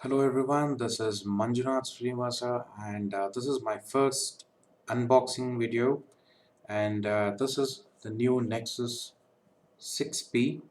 Hello everyone, this is Manjunath Srinivasa and this is my first unboxing video and this is the new Nexus 6P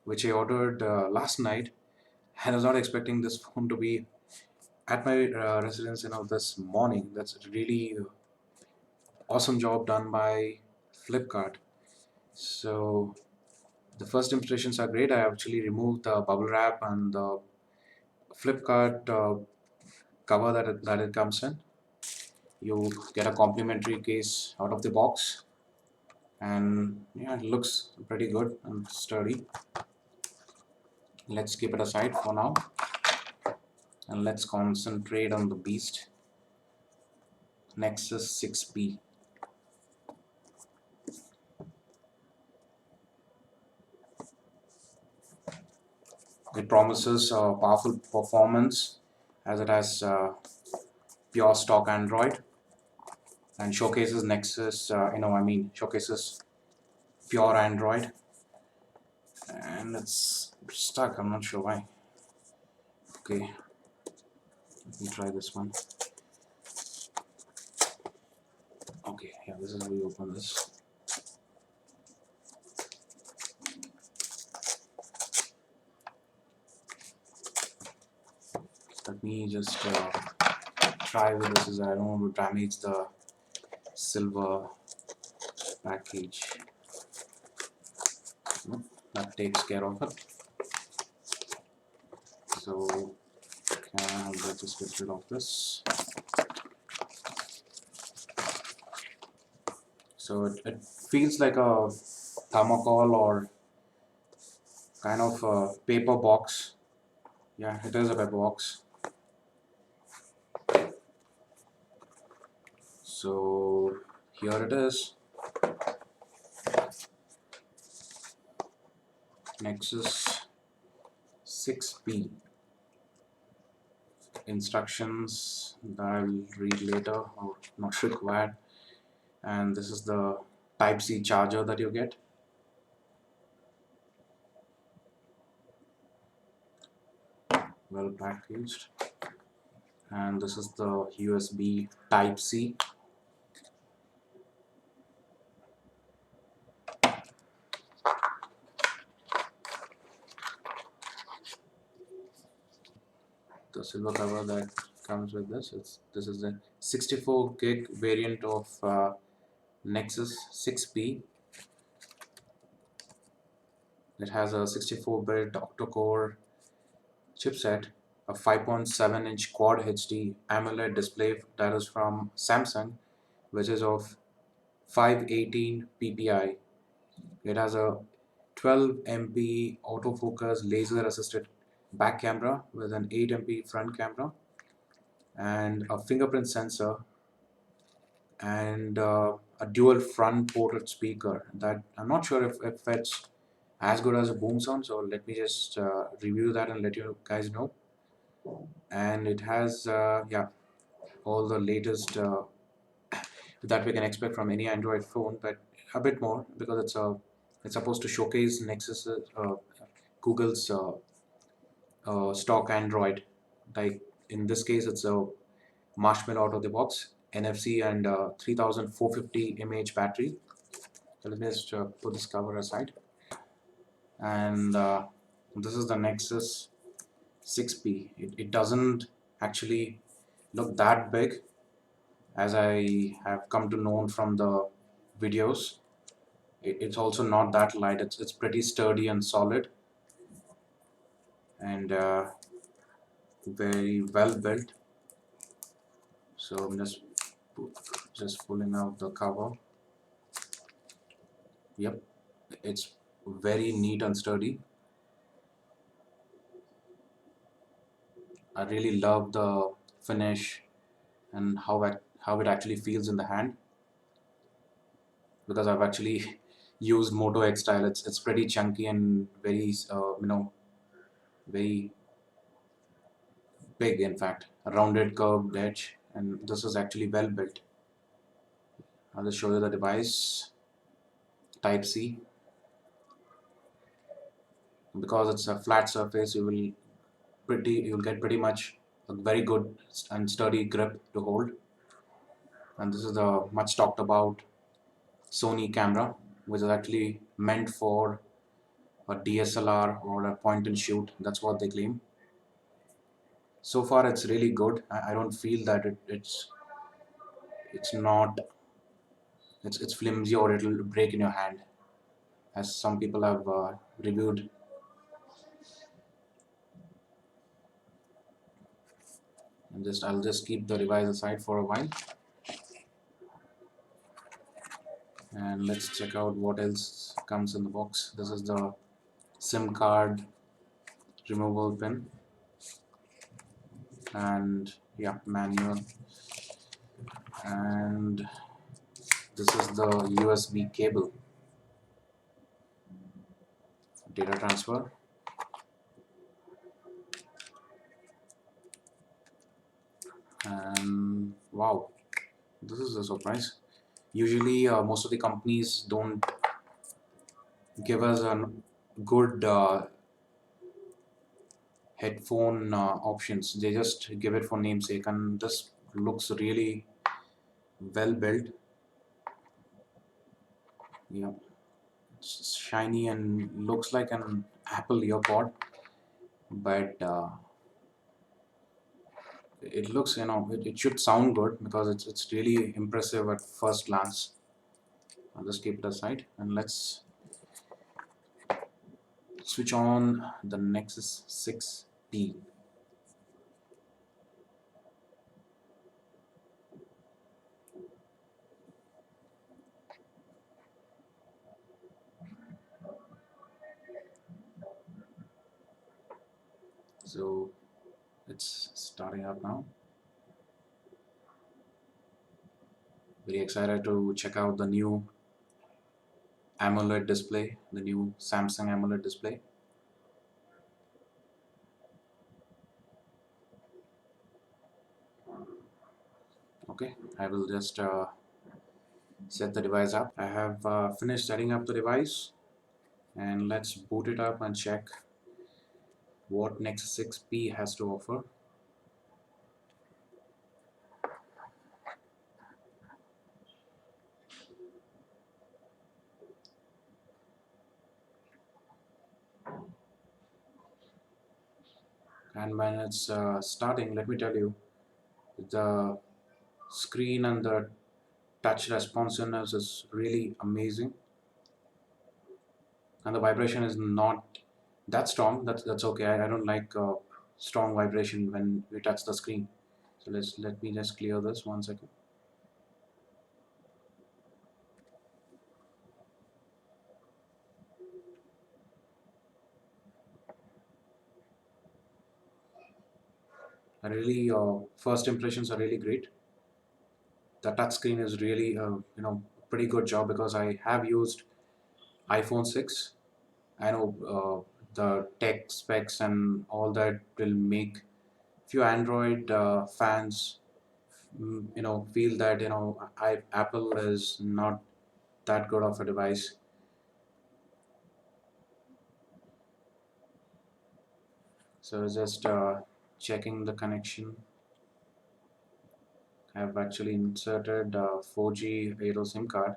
which I ordered last night and I was not expecting this phone to be at my residence this morning. That's a really awesome job done by Flipkart. So the first impressions are great. I actually removed the bubble wrap and the Flipkart cover that it comes in. You get a complimentary case out of the box, and yeah, it looks pretty good and sturdy. Let's keep it aside for now and let's concentrate on the beast, Nexus 6P. It promises powerful performance as it has pure stock Android and showcases Nexus, showcases pure Android, and it's stuck. I'm not sure why. Okay, let me try this one. Okay, yeah, this is how you open this. Let me just try with this, as I don't want to damage the silver package. Nope, that takes care of it. So let's just get rid of this. So it feels like a thermocol or kind of a paper box. Yeah, it is a paper box. So here it is, Nexus 6P. Instructions that I will read later or not required, and this is the Type-C charger that you get. Well packaged, and this is the USB Type-C. The silver cover that comes with this is the 64 gig variant of Nexus 6P. It has a 64-bit octa-core chipset, a 5.7-inch Quad HD AMOLED display that is from Samsung, which is of 518 ppi. It has a 12 MP autofocus laser assisted back camera with an 8 MP front camera and a fingerprint sensor and a dual front ported speaker that I'm not sure if it's as good as a boom sound, so let me just review that and let you guys know. And it has yeah, all the latest that we can expect from any Android phone, but a bit more because it's supposed to showcase Nexus, Google's stock Android. Like in this case, it's a Marshmallow out of the box, NFC, and 3450 mAh battery. So let me just put this cover aside. And this is the Nexus 6P. It doesn't actually look that big as I have come to know from the videos. It's also not that light. It's pretty sturdy and solid and very well built. So I'm just pulling out the cover. Yep, it's very neat and sturdy. I really love the finish and how it actually feels in the hand, because I've actually used Moto X style. It's pretty chunky and very very big, in fact, a rounded curved edge, and this is actually well built. I'll just show you the device. Type C. Because it's a flat surface, you will you'll get pretty much a very good and sturdy grip to hold. And this is the much talked about Sony camera, which is actually meant for a DSLR or a point and shoot. That's what they claim. So far, it's really good. I don't feel that it's not it's flimsy or it'll break in your hand, as some people have reviewed. And just I'll just keep the device aside for a while, and let's check out what else comes in the box. This is the SIM card removable pin, and yeah, manual, and this is the USB cable, data transfer, and wow, this is a surprise. Usually, most of the companies don't give us a good headphone options. They just give it for namesake, and this looks really well built. Yeah, it's shiny and looks like an Apple earpod, but it looks, it should sound good because it's really impressive at first glance. I'll just keep it aside and let's switch on the Nexus 6P. So it's starting up now. Very excited to check out the new AMOLED display, the new Samsung AMOLED display. Okay, I will just set the device up. I have finished setting up the device, and let's boot it up and check what Nexus 6P has to offer. And when it's starting, let me tell you, the screen and the touch responsiveness is really amazing, and the vibration is not that strong. That's okay. I don't like strong vibration when we touch the screen. So let me just clear this 1 second. I really first impressions are really great. The touch screen is really pretty good job because I have used iPhone 6. I know the tech specs and all that will make few Android fans feel that Apple is not that good of a device. So just checking the connection. I have actually inserted 4G Aero SIM card,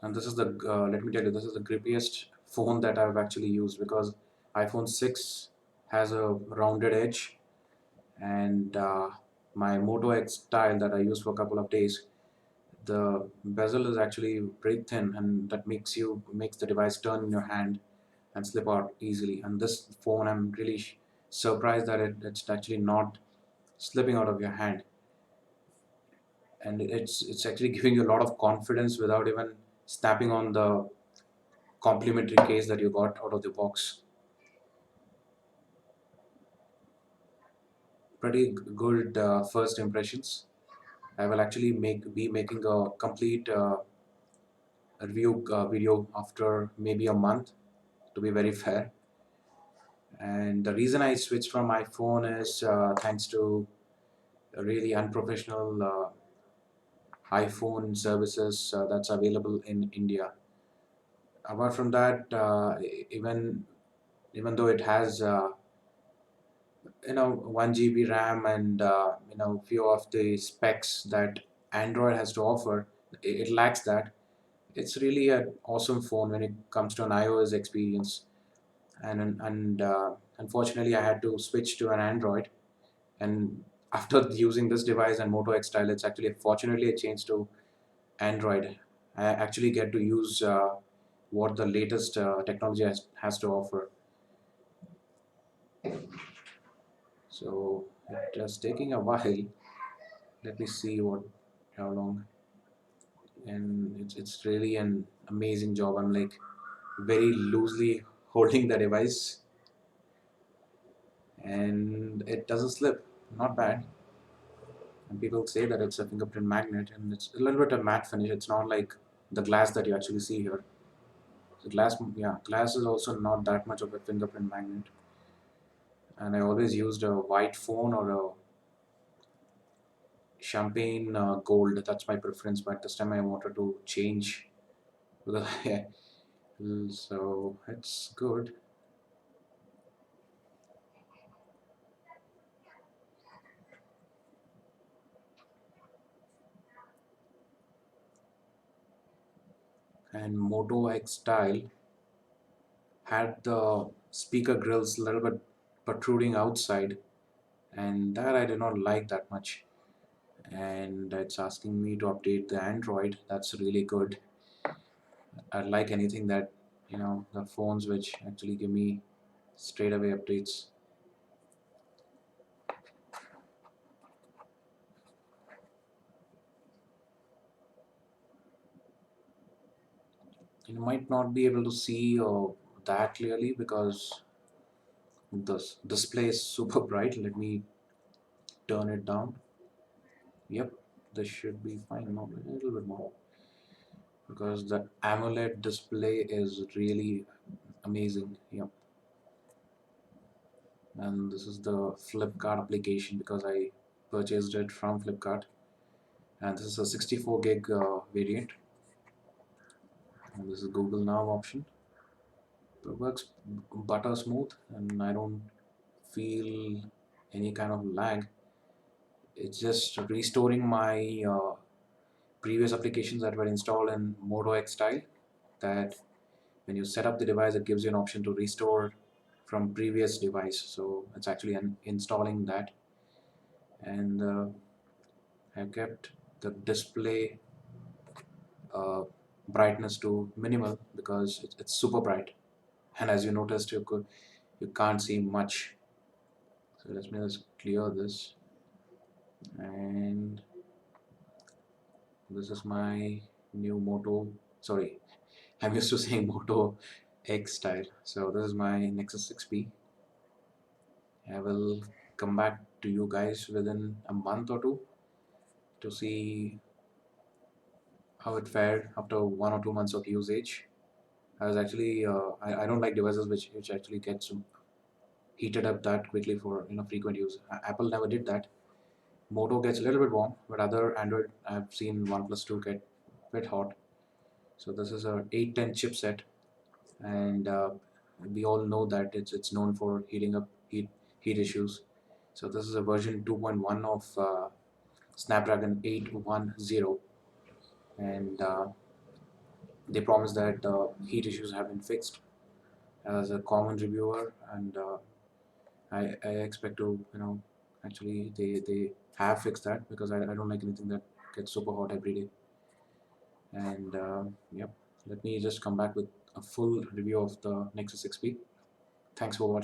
and this is the let me tell you, this is the grippiest phone that I've actually used because iPhone 6 has a rounded edge, and my Moto X style that I used for a couple of days, the bezel is actually very thin, and that makes the device turn in your hand and slip out easily. And this phone, I'm really surprised that it's actually not slipping out of your hand, and it's actually giving you a lot of confidence without even snapping on the complimentary case that you got out of the box. Pretty good first impressions. I will actually be making a complete review video after maybe a month, to be very fair. And the reason I switched from my phone is thanks to a really unprofessional iPhone services that's available in India. Apart from that, even though it has 1 GB RAM and few of the specs that Android has to offer, it lacks that. It's really an awesome phone when it comes to an iOS experience. And unfortunately, I had to switch to an Android. And after using this device and Moto X Style, it's actually fortunately a change to Android. I actually get to use what the latest technology has to offer. So it is taking a while. Let me see what how long. And it's really an amazing job. I'm like very loosely holding the device, and it doesn't slip. Not bad. And people say that it's a fingerprint magnet, and it's a little bit of matte finish. It's not like the glass that you actually see here. The glass, yeah, glass is also not that much of a fingerprint magnet. And I always used a white phone or a champagne gold. That's my preference. But this time I wanted to change because so it's good. And Moto X Style had the speaker grills a little bit protruding outside, and that I did not like that much. And it's asking me to update the Android. That's really good. I like anything that the phones which actually give me straight away updates. You might not be able to see that clearly because the display is super bright. Let me turn it down. Yep, this should be fine. No, a little bit more because the AMOLED display is really amazing. Yep, and this is the Flipkart application because I purchased it from Flipkart, and this is a 64 gig variant, and this is Google Now option. It works butter smooth, and I don't feel any kind of lag. It's just restoring my previous applications that were installed in Moto X Style. That when you set up the device, it gives you an option to restore from previous device. So it's actually installing that, and I've kept the display uh, brightness to minimal because it's super bright. And as you noticed, you can't see much. So let me just clear this, and this is my new Moto. Sorry, I'm used to saying Moto X Style. So this is my Nexus 6P. I will come back to you guys within a month or two to see how it fared after 1 or 2 months of usage. I was actually I don't like devices which actually get heated up that quickly for frequent use. Apple never did that. Moto gets a little bit warm, but other Android I've seen OnePlus 2 get a bit hot. So this is a 810 chipset, and we all know that it's known for heating up heat issues. So this is a version 2.1 of Snapdragon 810, and they promise that heat issues have been fixed. As a common reviewer, and I expect to actually they have fixed that because I don't like anything that gets super hot every day. And yep, let me just come back with a full review of the Nexus 6P. Thanks for watching.